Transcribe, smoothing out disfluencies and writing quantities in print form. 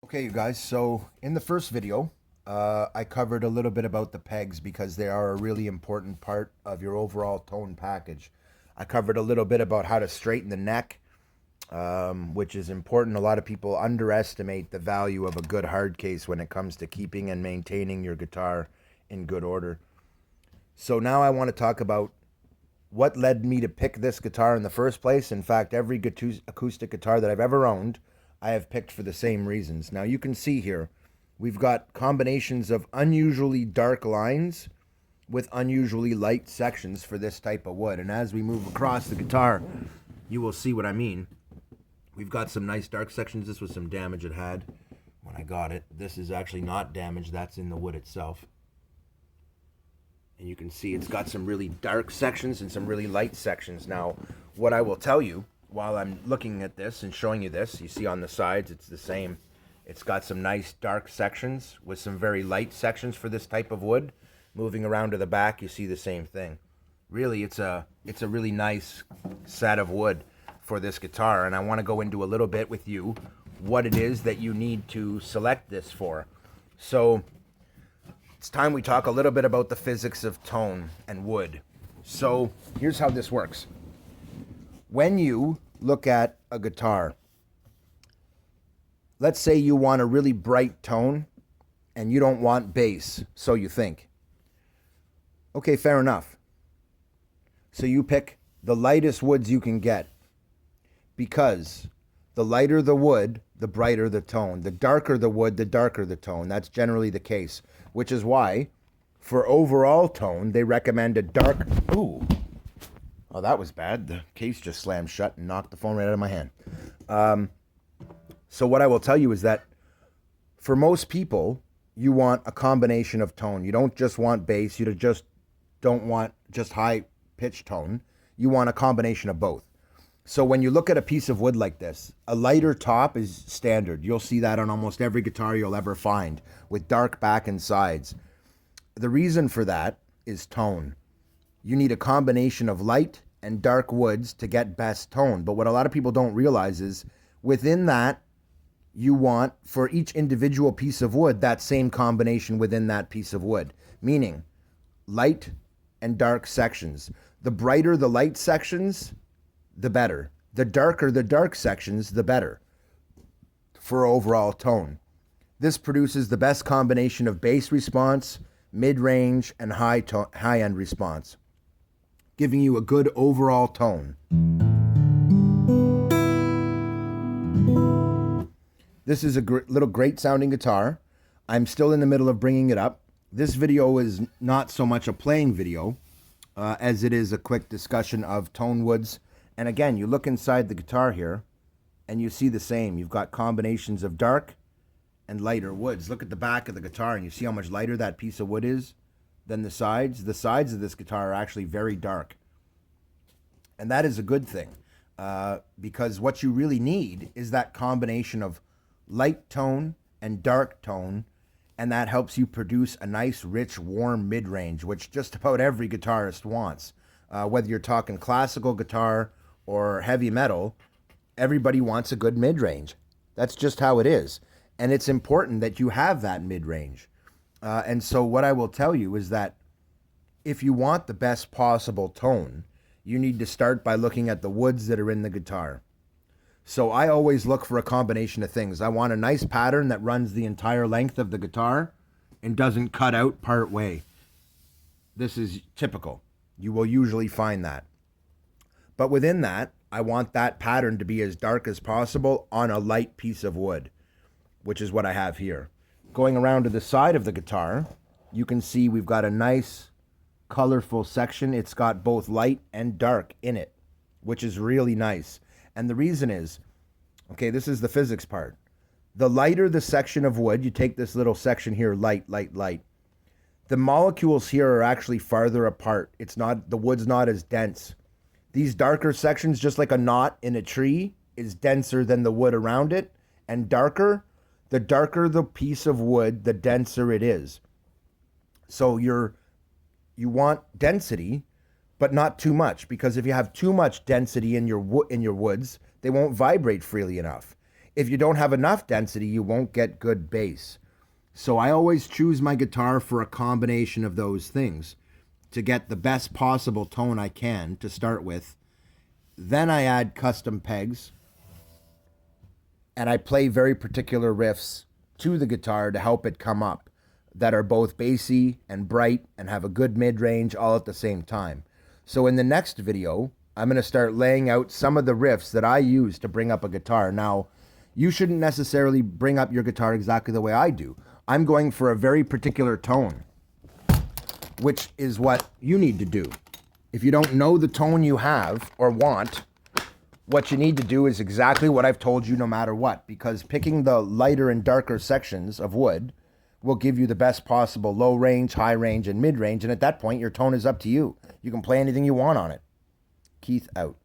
Okay, you guys, so in the first video, I covered a little bit about the pegs because they are a really important part of your overall tone package. I covered a little bit about how to straighten the neck, which is important. A lot of people underestimate the value of a good hard case when it comes to keeping and maintaining your guitar in good order. So now I want to talk about what led me to pick this guitar in the first place. In fact, every acoustic guitar that I've ever owned, I have picked for the same reasons. Now you can see here, we've got combinations of unusually dark lines with unusually light sections for this type of wood. And as we move across the guitar, you will see what I mean. We've got some nice dark sections. This was some damage it had when I got it. This is actually not damage, that's in the wood itself. And you can see it's got some really dark sections and some really light sections. Now, what I will tell you while I'm looking at this and showing you this, you see on the sides, it's the same. It's got some nice dark sections with some very light sections for this type of wood. Moving around to the back, you see the same thing. Really, it's a really nice set of wood for this guitar, and I want to go into a little bit with you what it is that you need to select this for. So it's time we talk a little bit about the physics of tone and wood. So here's how this works. When you look at a guitar, let's say you want a really bright tone and you don't want bass, so you think. Okay, fair enough. So you pick the lightest woods you can get, because the lighter the wood, the brighter the tone. The darker the wood, the darker the tone. That's generally the case, which is why for overall tone, they recommend a dark... Ooh. Oh, that was bad. The case just slammed shut and knocked the phone right out of my hand. So what I will tell you is that for most people, you want a combination of tone. You don't just want bass. You just don't want just high pitch tone. You want a combination of both. So when you look at a piece of wood like this, a lighter top is standard. You'll see that on almost every guitar you'll ever find, with dark back and sides. The reason for that is tone. You need a combination of light and dark woods to get best tone. But what a lot of people don't realize is within that, you want for each individual piece of wood that same combination within that piece of wood, meaning light and dark sections. The brighter the light sections, the better. The darker the dark sections, the better for overall tone. This produces the best combination of bass response, mid-range, and high-end response, giving you a good overall tone. This is a little great sounding guitar. I'm still in the middle of bringing it up. This video is not so much a playing video as it is a quick discussion of tone woods. And again, you look inside the guitar here and you see the same. You've got combinations of dark and lighter woods. Look at the back of the guitar and you see how much lighter that piece of wood is than the sides. The sides of this guitar are actually very dark. And that is a good thing because what you really need is that combination of light tone and dark tone, and that helps you produce a nice, rich, warm mid-range, which just about every guitarist wants. Whether you're talking classical guitar or heavy metal, everybody wants a good mid-range. That's just how it is. And it's important that you have that mid-range. And so what I will tell you is that if you want the best possible tone, you need to start by looking at the woods that are in the guitar. So I always look for a combination of things. I want a nice pattern that runs the entire length of the guitar and doesn't cut out part way. This is typical. You will usually find that. But within that, I want that pattern to be as dark as possible on a light piece of wood, which is what I have here. Going around to the side of the guitar, you can see we've got a nice, colorful section. It's got both light and dark in it, which is really nice. And the reason is, okay, this is the physics part. The lighter the section of wood, you take this little section here, light, light, light. The molecules here are actually farther apart. The wood's not as dense. These darker sections, just like a knot in a tree, is denser than the wood around it, and darker, the darker the piece of wood, the denser it is. So you want density, but not too much, because if you have too much density in your woods, they won't vibrate freely enough. If you don't have enough density, you won't get good bass. So I always choose my guitar for a combination of those things to get the best possible tone I can to start with. Then I add custom pegs, and I play very particular riffs to the guitar to help it come up that are both bassy and bright and have a good mid-range all at the same time. So in the next video, I'm going to start laying out some of the riffs that I use to bring up a guitar. Now, you shouldn't necessarily bring up your guitar exactly the way I do. I'm going for a very particular tone, which is what you need to do. If you don't know the tone you have or want, what you need to do is exactly what I've told you no matter what, because picking the lighter and darker sections of wood will give you the best possible low range, high range, and mid range, and at that point, your tone is up to you. You can play anything you want on it. Keith out.